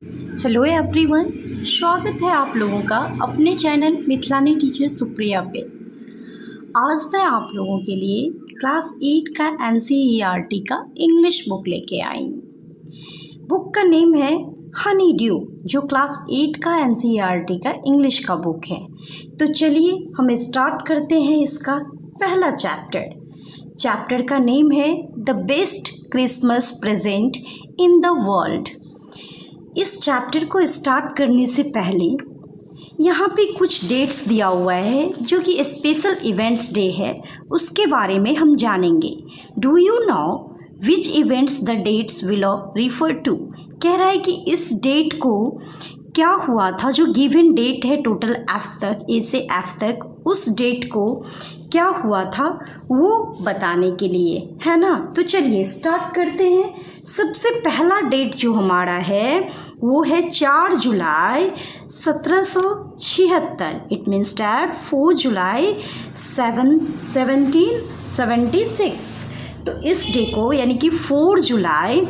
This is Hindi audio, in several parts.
हेलो एवरीवन, स्वागत है आप लोगों का अपने चैनल मिथिलानी टीचर सुप्रिया पे। आज मैं आप लोगों के लिए क्लास 8 का NCERT का इंग्लिश बुक लेके आई। बुक का नेम है हनी ड्यू, जो क्लास 8 का NCERT का इंग्लिश का बुक है। तो चलिए हम स्टार्ट करते हैं इसका पहला चैप्टर का नेम है the best Christmas present in the world. इस चैप्टर को स्टार्ट करने से पहले यहाँ पे कुछ डेट्स दिया हुआ है जो कि स्पेशल इवेंट्स डे है, उसके बारे में हम जानेंगे। Do you know which events the dates will refer to. कह रहा है कि इस डेट को क्या हुआ था, जो गिवन डेट है टोटल F तक, A से F तक, उस डेट को क्या हुआ था वो बताने के लिए, है ना। तो चलिए स्टार्ट करते हैं। सबसे पहला डेट जो हमारा है वो है 4 जुलाई 1776। इट मीन्स डैट 4 जुलाई 1776। तो इस डे को यानी कि 4 जुलाई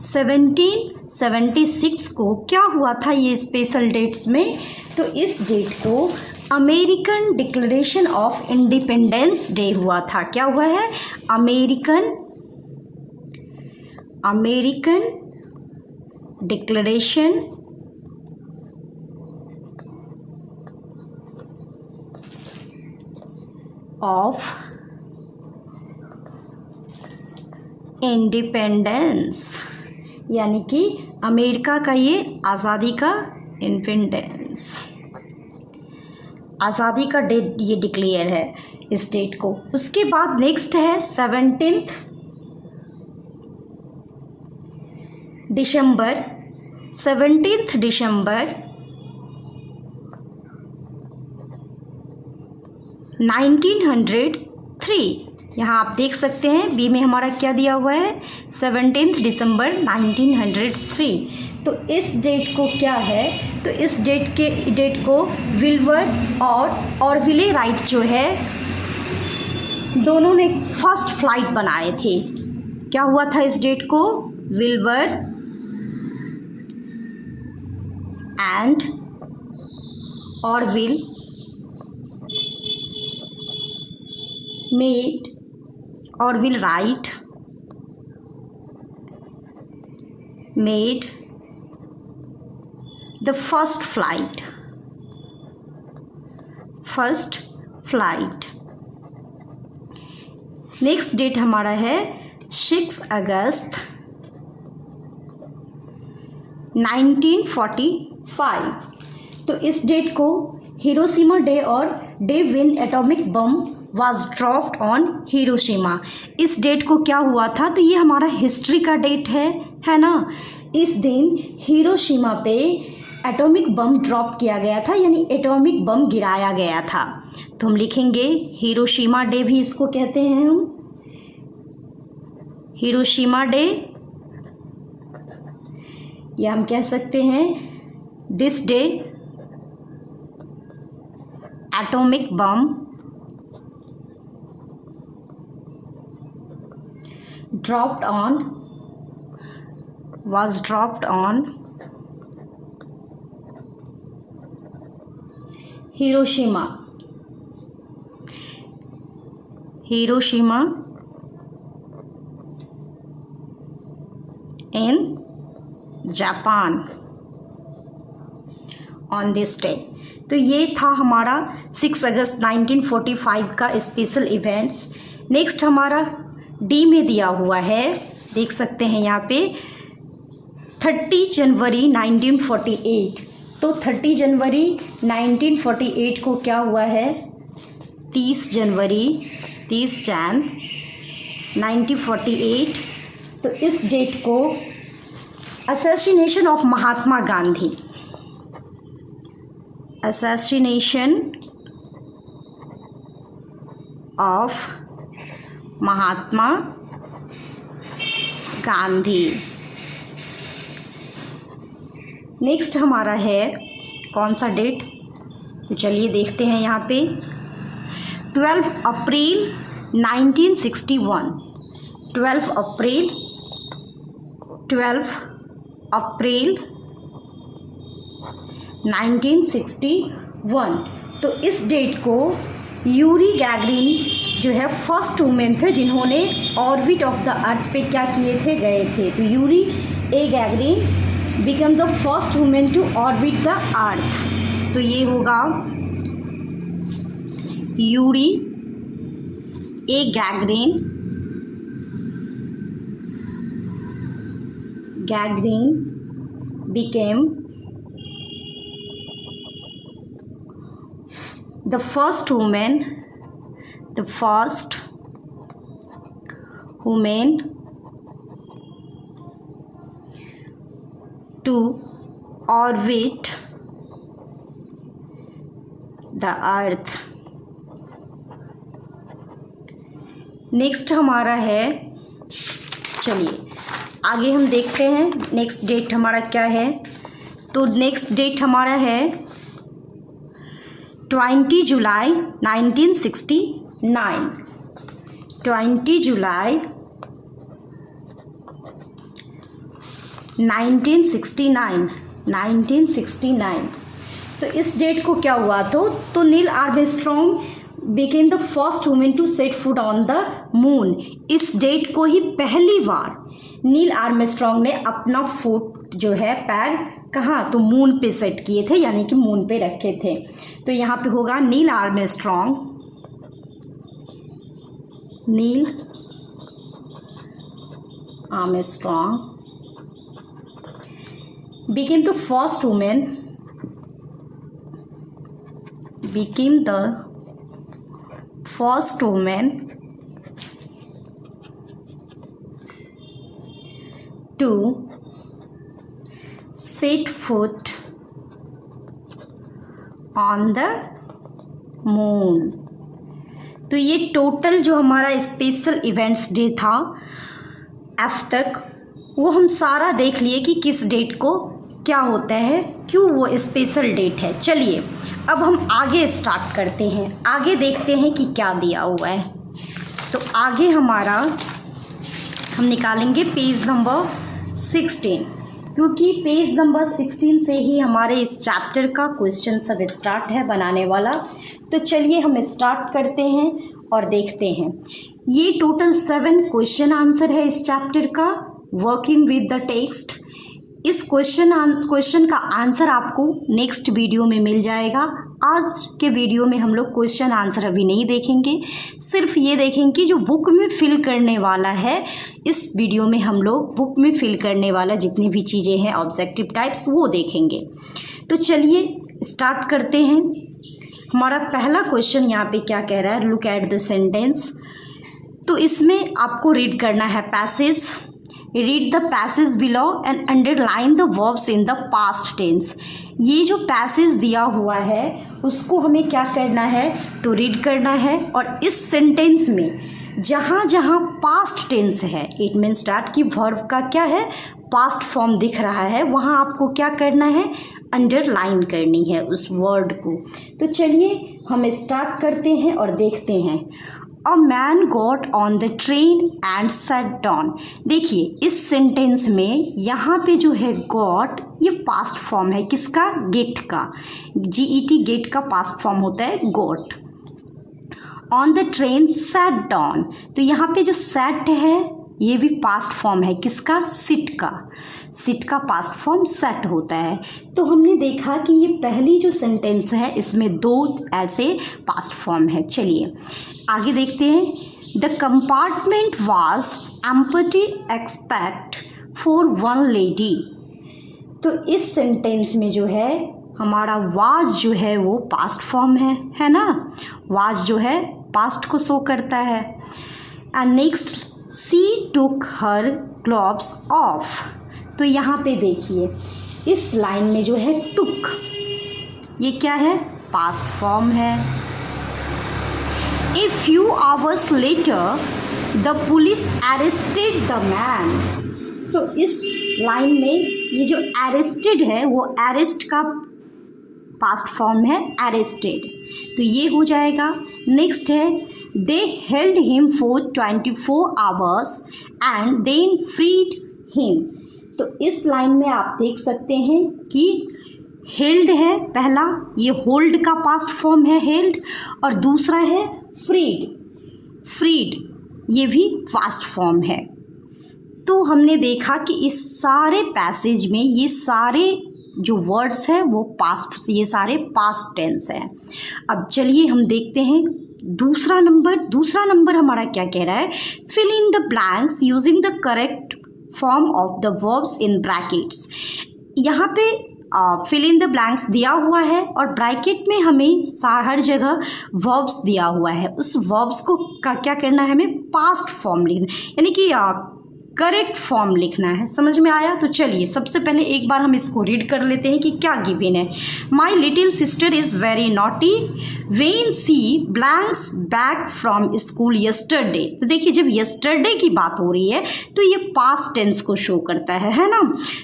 1776 को क्या हुआ था ये स्पेशल डेट्स में। तो इस डेट को American declaration of independence day हुआ था। क्या हुआ है? अमेरिकन डिक्लेरेशन ऑफ इंडिपेंडेंस, यानी कि अमेरिका का ये आज़ादी का इंडिपेंडेंस, आज़ादी का डेट ये डिक्लेयर है इस डेट को। उसके बाद नेक्स्ट है 17 दिसंबर 1903। यहाँ आप देख सकते हैं बी में हमारा क्या दिया हुआ है, 17 दिसंबर 1903। तो इस डेट को क्या है, तो इस डेट को विल्बर और ऑरविले राइट जो है दोनों ने फर्स्ट फ्लाइट बनाए थे। क्या हुआ था इस डेट को? Wilbur and Orville made Orville Wright made the first flight. Next date हमारा है 6 अगस्त 1945। तो इस डेट को हिरोशिमा डे और day when atomic bomb was dropped on Hiroshima. इस डेट को क्या हुआ था, तो ये हमारा हिस्ट्री का डेट है ना। इस दिन हिरोशिमा पे एटॉमिक बम ड्रॉप किया गया था, यानी एटॉमिक बम गिराया गया था। तो हम लिखेंगे हिरोशिमा डे, भी इसको कहते हैं हम हिरोशिमा डे, या हम कह सकते हैं this day atomic bomb was dropped on Hiroshima in Japan on this day। तो ये था हमारा 6 अगस्त 1945 का स्पेशल इवेंट्स। नेक्स्ट हमारा डी में दिया हुआ है, देख सकते हैं यहाँ पे 30 जनवरी 1948। तो 30 जनवरी 1948 को क्या हुआ है? 30 जन 1948। तो इस डेट को assassination of Mahatma Gandhi, assassination of Mahatma Gandhi. Next हमारा है कौन सा डेट, तो चलिए देखते हैं यहाँ पे 12 अप्रैल 1961। 12 अप्रैल 1961। तो इस डेट को यूरी गैगरिन जो है फर्स्ट वुमेन थे जिन्होंने ऑर्बिट ऑफ द अर्थ पे क्या किए थे, गए थे। तो Yuri A Gagarin became the first woman to orbit the earth. तो ये होगा Yuri A Gagarin became the first woman to orbit the earth। Next हमारा है, चलिए आगे हम देखते हैं नेक्स्ट डेट हमारा क्या है। तो नेक्स्ट डेट हमारा है 20 जुलाई 1969। 20 जुलाई 1969। तो इस डेट को क्या हुआ तो Neil Armstrong became the first woman to set foot on the moon। इस डेट को ही पहली बार नील आर्मस्ट्रॉन्ग ने अपना फुट जो है पैर कहाँ, तो मून पे सेट किए थे, यानी कि मून पे रखे थे। तो यहाँ पे होगा Neil Armstrong became the first woman to set foot on the moon। तो ये टोटल जो हमारा स्पेशल इवेंट्स डे था एफ तक, वो हम सारा देख लिए कि किस डेट को क्या होता है, क्यों वो स्पेशल डेट है। चलिए अब हम आगे स्टार्ट करते हैं, आगे देखते हैं कि क्या दिया हुआ है। तो आगे हमारा हम निकालेंगे पेज नंबर 16, क्योंकि पेज नंबर 16 से ही हमारे इस चैप्टर का क्वेश्चन सब स्टार्ट है बनाने वाला। तो चलिए हम स्टार्ट करते हैं और देखते हैं। ये टोटल 7 क्वेश्चन आंसर है इस चैप्टर का, वर्किंग विद द टेक्स्ट। इस क्वेश्चन का आंसर आपको नेक्स्ट वीडियो में मिल जाएगा। आज के वीडियो में हम लोग क्वेश्चन आंसर अभी नहीं देखेंगे, सिर्फ ये देखेंगे जो बुक में फिल करने वाला है। इस वीडियो में हम लोग बुक में फिल करने वाला जितनी भी चीज़ें हैं ऑब्जेक्टिव टाइप्स वो देखेंगे। तो चलिए स्टार्ट करते हैं। हमारा पहला क्वेश्चन यहाँ पे क्या कह रहा है, लुक एट द सेंटेंस। तो इसमें आपको रीड करना है passage, read the passage below and underline the verbs in the past tense. ये जो पैसेज दिया हुआ है उसको हमें क्या करना है, तो रीड करना है। और इस सेंटेंस में जहाँ जहाँ पास्ट टेंस है, इट मीन्स डैट कि वर्ब का क्या है, पास्ट फॉर्म दिख रहा है, वहाँ आपको क्या करना है, अंडरलाइन करनी है उस वर्ड को। तो चलिए हम स्टार्ट करते हैं और देखते हैं। A man got on the train and sat down. देखिए इस सेंटेंस में यहाँ पे जो है गॉट, ये पास्ट फॉर्म है किसका, गेट का। GET गेट का पास्ट फॉर्म होता है got. On the train sat down, तो यहाँ पे जो सैट है ये भी पास्ट फॉर्म है किसका, सिट का। सिट का पास्ट फॉर्म सेट होता है। तो हमने देखा कि ये पहली जो सेंटेंस है इसमें 2 ऐसे पास्ट फॉर्म है। चलिए आगे देखते हैं। The compartment was empty expect for one lady. तो इस सेंटेंस में जो है हमारा वाज जो है वो पास्ट फॉर्म है ना, वाज जो है पास्ट को शो करता है। And next she took her gloves off. तो यहाँ पे देखिए इस लाइन में जो है टुक, ये क्या है, पास्ट फॉर्म है। A few hours later the police arrested the man. तो इस लाइन में ये जो अरेस्टेड है वो अरेस्ट का पास्ट फॉर्म है अरेस्टेड, तो ये हो जाएगा। नेक्स्ट है they held him for 24 hours and then freed him. तो इस लाइन में आप देख सकते हैं कि हेल्ड है पहला, ये होल्ड का पास्ट फॉर्म है हेल्ड, और दूसरा है फ्रीड, फ्रीड ये भी पास्ट फॉर्म है। तो हमने देखा कि इस सारे पैसेज में ये सारे जो वर्ड्स हैं वो पास्ट, ये सारे पास्ट टेंस हैं। अब चलिए हम देखते हैं दूसरा नंबर हमारा क्या कह रहा है, fill in the blanks using the correct form of the verbs in brackets. यहाँ पे फिल इन द ब्लैंक्स दिया हुआ है और ब्रैकेट में हमें हर जगह वर्ब्स दिया हुआ है, उस वर्ब्स को क्या करना है, हमें पास्ट फॉर्म लिखना, यानी कि करेक्ट फॉर्म लिखना है। समझ में आया? तो चलिए सबसे पहले एक बार हम इसको रीड कर लेते हैं कि क्या गिवन है। My little sister is very naughty when she blanks back from school yesterday. तो देखिए जब यस्टरडे की बात हो रही है तो ये पास्ट टेंस को शो करता है ना।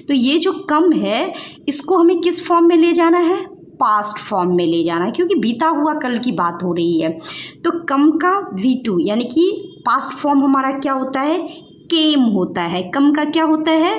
तो ये जो कम है इसको हमें किस फॉर्म में ले जाना है, पास्ट फॉर्म में ले जाना है, क्योंकि बीता हुआ कल की बात हो रही है। तो कम का V2 यानी कि पास्ट फॉर्म हमारा क्या होता है, केम होता है। कम का क्या होता है,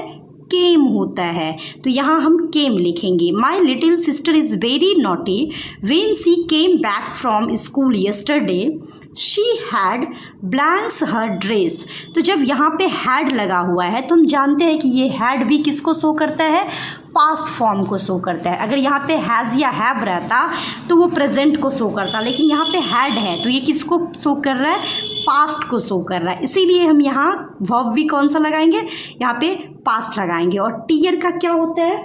केम होता है। तो यहाँ हम केम लिखेंगे। My little sister is very naughty when she came back from school yesterday she had blanks her dress. तो जब यहाँ पे हैड लगा हुआ है तो हम जानते हैं कि ये हैड भी किसको शो करता है, पास्ट फॉर्म को शो करता है। अगर यहाँ पे हैज़ या हैव रहता तो वो प्रेजेंट को शो करता, लेकिन यहाँ पे हैड है तो ये किसको शो कर रहा है, पास्ट को शो कर रहा है। इसीलिए हम यहाँ वर्ब भी कौन सा लगाएंगे, यहाँ पे पास्ट लगाएंगे। और टीयर का क्या होता है,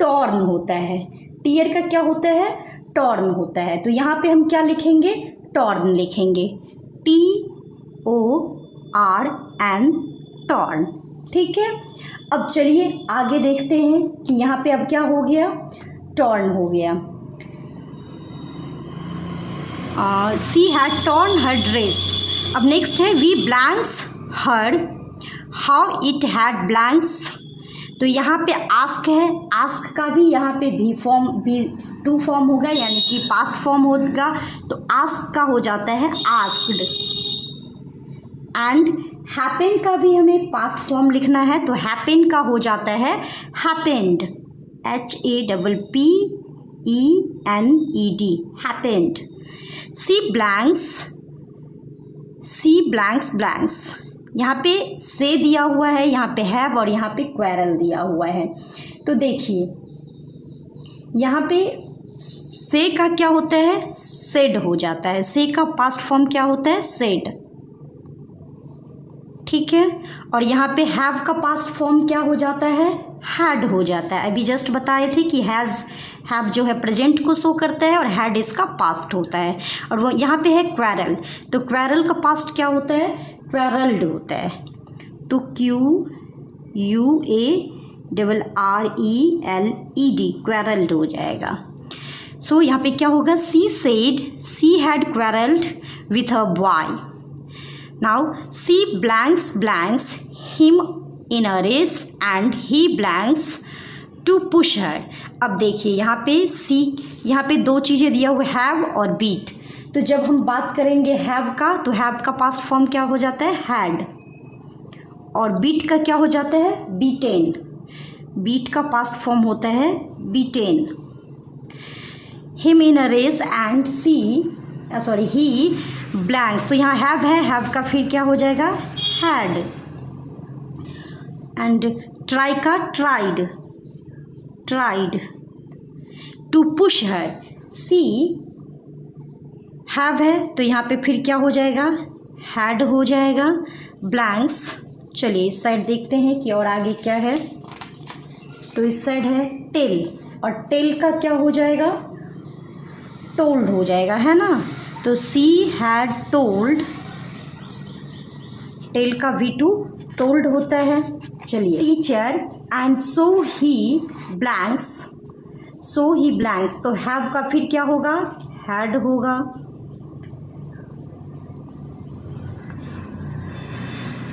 टॉर्न होता है। टीयर का क्या होता है, टॉर्न होता है। तो यहाँ पे हम क्या लिखेंगे, टॉर्न लिखेंगे, TORN, टॉर्न। ठीक है, अब चलिए आगे देखते हैं कि यहाँ पे अब क्या हो गया, टॉर्न हो गया। She had torn her dress. अब नेक्स्ट है we blanks her how it had blanks. तो यहाँ पे आस्क है, आस्क का भी यहाँ पे V2 फॉर्म होगा, यानी कि पास्ट फॉर्म होगा। तो आस्क का हो जाता है आस्क्ड। एंड हैपेंड का भी हमें पास्ट फॉर्म लिखना है, तो हैपेंड का हो जाता है हैपेंड, HAPPENED, हैपेंड। सी ब्लैंक्स, यहाँ पे से दिया हुआ है, यहाँ पे हैव और यहाँ पे क्वेरल दिया हुआ है। तो देखिए यहाँ पे से का क्या होता है, सेड हो जाता है। से का पास्ट फॉर्म क्या होता है, सेड। ठीक है, और यहाँ पे हैव का पास्ट फॉर्म क्या हो जाता है, हैड हो जाता है। अभी जस्ट बताए थे कि हैव जो है प्रेजेंट को शो करता है और हैड इसका पास्ट होता है। और वो यहाँ पे है क्वेरल, तो क्वेरल का पास्ट क्या होता है, क्वेरल्ड होता है। तो QUARRELED, क्वेरल्ड हो जाएगा। सो यहाँ पे क्या होगा, she said she had quarrelled with a boy. Now she blanks him in a race and he blanks to push her. अब देखिए यहाँ पे सी, यहाँ पे दो चीज़ें दिया हुआ, हैव और बीट। तो जब हम बात करेंगे हैव का, तो हैव का पास्ट फॉर्म क्या हो जाता है, हैड, और बीट का क्या हो जाता है, बीटेन। बीट का पास्ट फॉर्म होता है beaten. Him in a race and he blanks. तो यहाँ हैव है, हैव का फिर क्या हो जाएगा, हैड। एंड ट्राई का tried to push her. She have है तो यहाँ पे फिर क्या हो जाएगा, हैड हो जाएगा, ब्लैंक्स। चलिए इस साइड देखते हैं कि और आगे क्या है। तो इस साइड है टेल, और टेल का क्या हो जाएगा, टोल्ड हो जाएगा, है ना। तो सी हैड टोल्ड, टेल का V2 टोल्ड होता है। चलिए teacher and so he blanks, तो हैव का फिर क्या होगा, हैड होगा।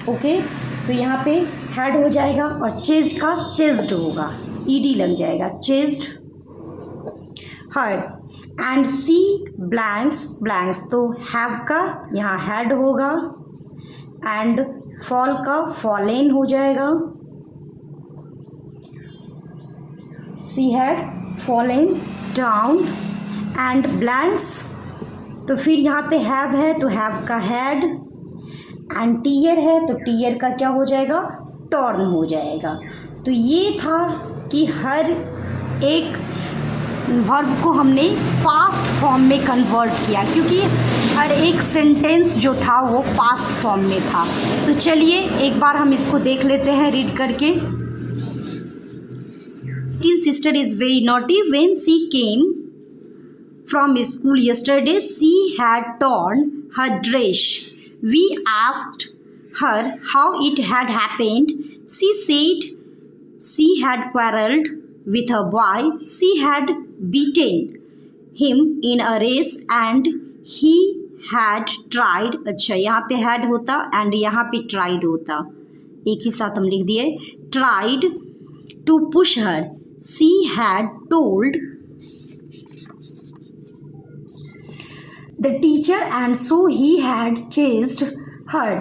ओके, तो यहाँ पे हैड हो जाएगा, और चेज्ड का चेज्ड होगा, ED लग जाएगा, chased her. And she blanks, तो हैव का यहाँ हैड होगा, एंड फॉल का फॉलेन हो जाएगा। She had fallen down and blanks, तो फिर यहाँ पे हैव है तो हैव का हैड, एंड टीयर है तो टीयर का क्या हो जाएगा, टॉर्न हो जाएगा। तो ये था कि हर एक वर्ब को हमने पास्ट फॉर्म में कन्वर्ट किया, क्योंकि हर एक सेंटेंस जो था वो पास्ट फॉर्म में था। तो चलिए एक बार हम इसको देख लेते हैं रीड करके। Sister is very naughty when she came from school yesterday. She had torn her dress. We asked her how it had happened. She said she had quarreled with a boy. She had beaten him in a race and he had tried. अच्छा, यहाँ पे had होता and यहाँ पे tried होता, एक ही साथ हम लिख दिए, tried to push her. She had told the teacher and so he had chased her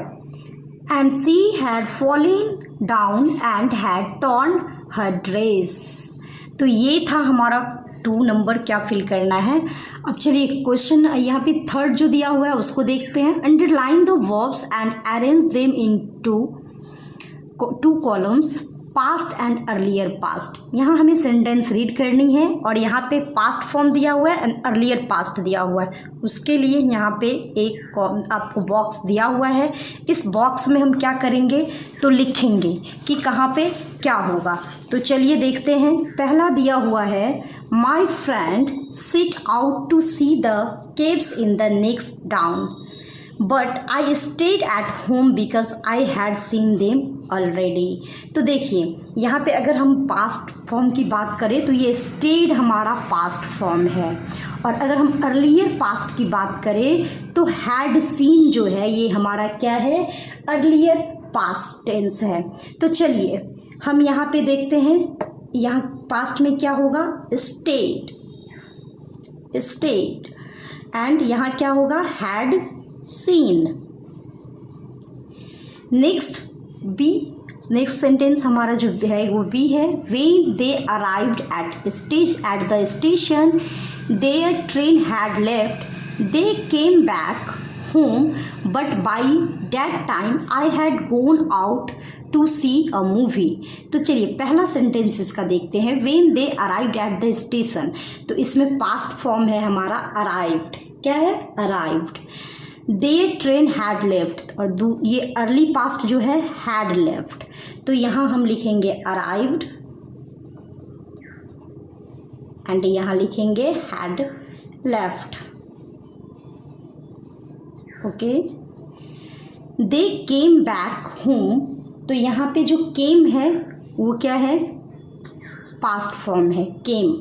and she had fallen down and had torn her dress. तो ये था हमारा 2 नंबर क्या फिल करना है। अब चलिए क्वेश्चन यहाँ पे थर्ड जो दिया हुआ है उसको देखते हैं। Underline the verbs and arrange them in two columns, past and earlier past. यहाँ हमें सेंटेंस रीड करनी है और यहाँ पे पास्ट फॉर्म दिया हुआ है एंड अर्लियर पास्ट दिया हुआ है। उसके लिए यहाँ पे एक आपको बॉक्स दिया हुआ है। इस बॉक्स में हम क्या करेंगे तो लिखेंगे कि कहाँ पे क्या होगा। तो चलिए देखते हैं। पहला दिया हुआ है my friend sit out to see the caves in the next down but I stayed at home because I had seen them already. तो देखिए यहाँ पे अगर हम पास्ट फॉर्म की बात करें तो ये स्टेड हमारा पास्ट फॉर्म है, और अगर हम अर्लियर पास्ट की बात करें तो हैड सीन जो है ये हमारा क्या है, अर्लियर पास्ट टेंस है। तो चलिए हम यहाँ पे देखते हैं, यहाँ पास्ट में क्या होगा, स्टेड, स्टेड, एंड यहाँ क्या होगा, had seen. Next B, next sentence हमारा जो है वो बी है। When they arrived at the station their train had left they came back home but by that time I had gone out to see a movie. तो चलिए पहला सेंटेंस इसका देखते हैं। When they arrived at the station, तो इसमें पास्ट फॉर्म है हमारा अराइव्ड। क्या है, arrived. Their train had left, और ये अर्ली पास्ट जो है हैड लेफ्ट। तो यहाँ हम लिखेंगे अराइव्ड एंड यहाँ लिखेंगे had left. Okay. They came back home, तो यहाँ पे जो केम है वो क्या है, पास्ट फॉर्म है came.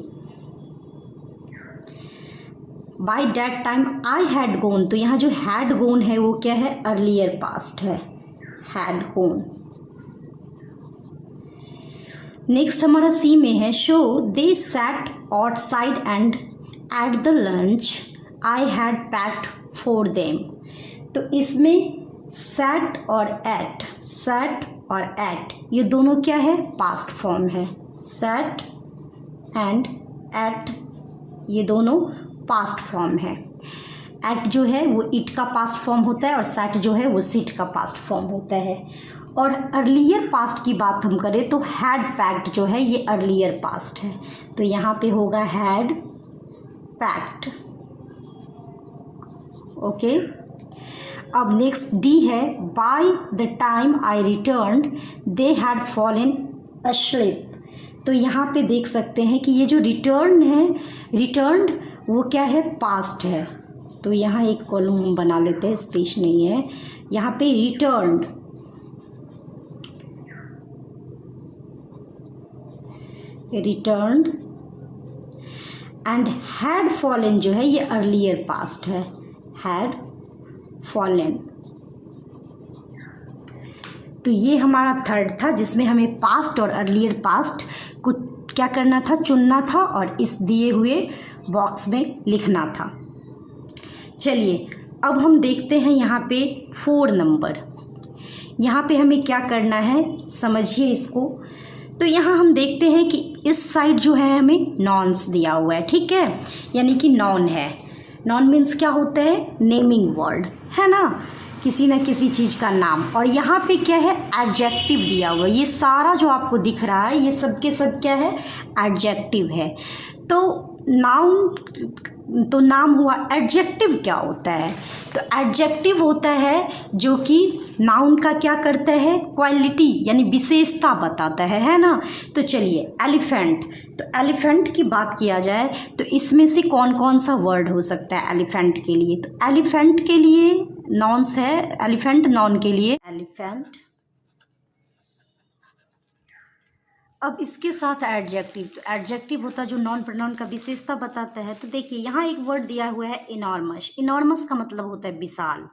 By that time I had gone, तो यहाँ जो हैड गोन है वो क्या है, अर्लियर पास्ट है, हैड गोन। नेक्स्ट हमारा सी में है so they sat outside and ate the lunch I had packed for them. तो इसमें सैट और एट, सैट और एट ये दोनों क्या है, पास्ट फॉर्म है। सैट एंड एट ये दोनों पास्ट फॉर्म है। एट जो है वो इट का पास्ट फॉर्म होता है और सैट जो है वो सिट का पास्ट फॉर्म होता है। और अर्लियर पास्ट की बात हम करें तो हैड पैक्ड जो है ये अर्लियर पास्ट है, तो यहाँ पे होगा हैड पैक्ड। ओके। अब नेक्स्ट डी है by the time I returned they had fallen asleep. तो यहाँ पे देख सकते हैं कि ये जो रिटर्न है, रिटर्न्ड वो क्या है, पास्ट है। तो यहाँ एक कॉलम हम बना लेते हैं, स्पेस नहीं है यहाँ पे। Returned, returned and had fallen जो है ये अर्लियर पास्ट है, हैड फॉलन। तो ये हमारा थर्ड था जिसमें हमें पास्ट और अर्लियर पास्ट को क्या करना था, चुनना था और इस दिए हुए बॉक्स में लिखना था। चलिए अब हम देखते हैं यहाँ पे 4 नंबर। यहाँ पे हमें क्या करना है, समझिए इसको। तो यहाँ हम देखते हैं कि इस साइड जो है हमें नॉन्स दिया हुआ है, ठीक है, यानी कि नॉन है। नॉन मीन्स क्या होता है, नेमिंग वर्ड, है ना, किसी न किसी चीज़ का नाम। और यहाँ पे क्या है, एडजेक्टिव दिया हुआ है। ये सारा जो आपको दिख रहा है ये सब के सब क्या है, एडजेक्टिव है। तो नाउन तो नाम हुआ, एडजेक्टिव क्या होता है, तो एडजेक्टिव होता है जो कि नाउन का क्या करता है, क्वालिटी यानी विशेषता बताता है ना। तो चलिए एलिफेंट, तो एलिफेंट की बात किया जाए तो इसमें से कौन कौन सा वर्ड हो सकता है एलिफेंट के लिए, तो एलिफेंट के लिए नॉन्स है, एलिफेंट नॉन के लिए एलिफेंट। अब इसके साथ एडजेक्टिव, तो एडजेक्टिव होता है जो नॉन प्रोनाउन का विशेषता बताता है। तो देखिए यहाँ एक वर्ड दिया हुआ है इनॉर्मस। इनॉर्मस का मतलब होता है विशाल।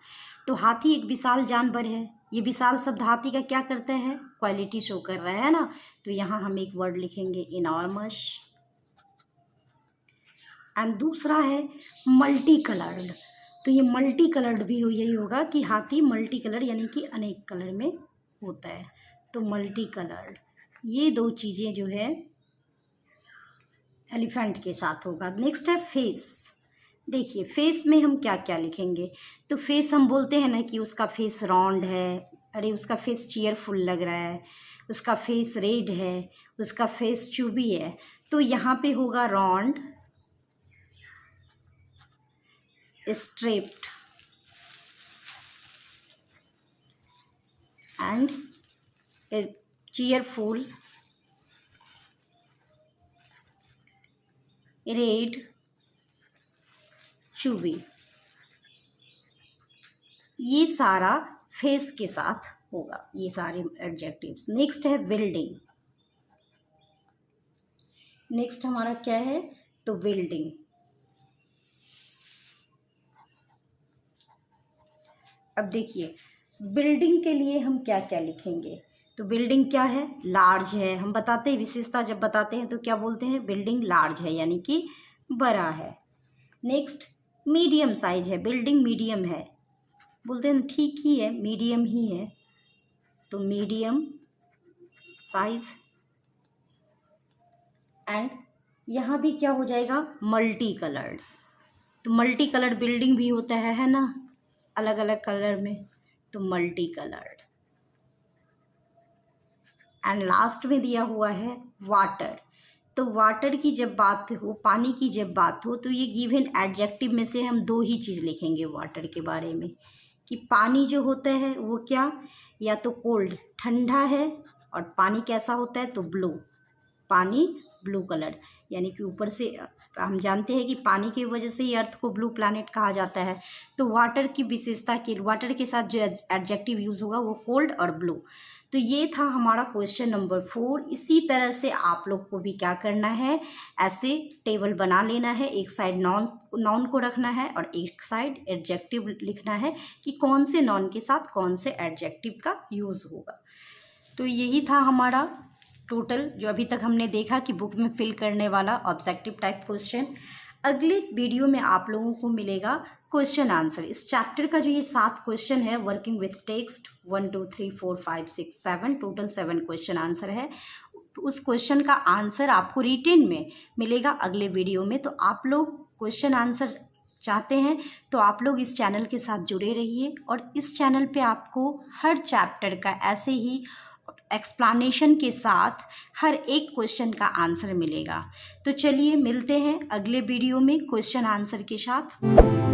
तो हाथी एक विशाल जानवर है, ये विशाल शब्द हाथी का क्या करता है, क्वालिटी शो कर रहा है ना। तो यहाँ हम एक वर्ड लिखेंगे इनॉर्मस। एंड दूसरा है मल्टी कलर्ड। तो ये मल्टी कलर्ड भी यही होगा कि हाथी मल्टी कलर यानी कि अनेक कलर में होता है। तो मल्टी कलर्ड, ये दो चीज़ें जो है एलिफेंट के साथ होगा। नेक्स्ट है फेस। देखिए फेस में हम क्या क्या लिखेंगे, तो फेस हम बोलते हैं ना कि उसका फेस राउंड है, अरे उसका फेस चीयरफुल लग रहा है, उसका फेस रेड है, उसका फेस चुबी है। तो यहाँ पे होगा round, strapped and cheerful, red, chubby. ये सारा फेस के साथ होगा, ये सारे एडजेक्टिव्स। नेक्स्ट है बिल्डिंग। नेक्स्ट हमारा क्या है, तो बिल्डिंग। अब देखिए बिल्डिंग के लिए हम क्या क्या लिखेंगे, तो बिल्डिंग क्या है, लार्ज है। हम बताते हैं विशेषता जब बताते हैं तो क्या बोलते हैं, बिल्डिंग लार्ज है यानी कि बड़ा है। नेक्स्ट मीडियम साइज है, बिल्डिंग मीडियम है, बोलते हैं ठीक ही है, मीडियम ही है, तो मीडियम साइज। एंड यहाँ भी क्या हो जाएगा, मल्टी कलर्ड। तो मल्टी कलर्ड बिल्डिंग भी होता है ना, अलग अलग कलर में, तो मल्टी कलर्ड। एंड लास्ट में दिया हुआ है वाटर। तो वाटर की जब बात हो, पानी की जब बात हो, तो ये गिवन एडजेक्टिव में से हम दो ही चीज़ लिखेंगे वाटर के बारे में, कि पानी जो होता है वो क्या, या तो कोल्ड ठंडा है, और पानी कैसा होता है, तो ब्लू, पानी ब्लू कलर, यानी कि ऊपर से हम जानते हैं कि पानी की वजह से ही अर्थ को ब्लू प्लैनेट कहा जाता है। तो वाटर की विशेषता के, वाटर के साथ जो एडजेक्टिव यूज़ होगा वो कोल्ड और ब्लू। तो ये था हमारा क्वेश्चन नंबर 4। इसी तरह से आप लोग को भी क्या करना है, ऐसे टेबल बना लेना है, एक साइड नाउन को रखना है और एक साइड एडजेक्टिव लिखना है कि कौन से नाउन के साथ कौन से एडजेक्टिव का यूज़ होगा। तो यही था हमारा टोटल जो अभी तक हमने देखा कि बुक में फिल करने वाला ऑब्जेक्टिव टाइप क्वेश्चन। अगले वीडियो में आप लोगों को मिलेगा क्वेश्चन आंसर। इस चैप्टर का जो ये 7 क्वेश्चन है, working with text 1 2 3 4 5 6 7, total 7 question answer है। उस क्वेश्चन का आंसर आपको रिटेन में मिलेगा अगले वीडियो में। तो आप लोग क्वेश्चन आंसर चाहते हैं तो आप लोग इस चैनल के साथ जुड़े रहिए, और इस चैनल पे आपको हर चैप्टर का ऐसे ही एक्सप्लेनेशन के साथ हर एक क्वेश्चन का आंसर मिलेगा। तो चलिए मिलते हैं अगले वीडियो में क्वेश्चन आंसर के साथ।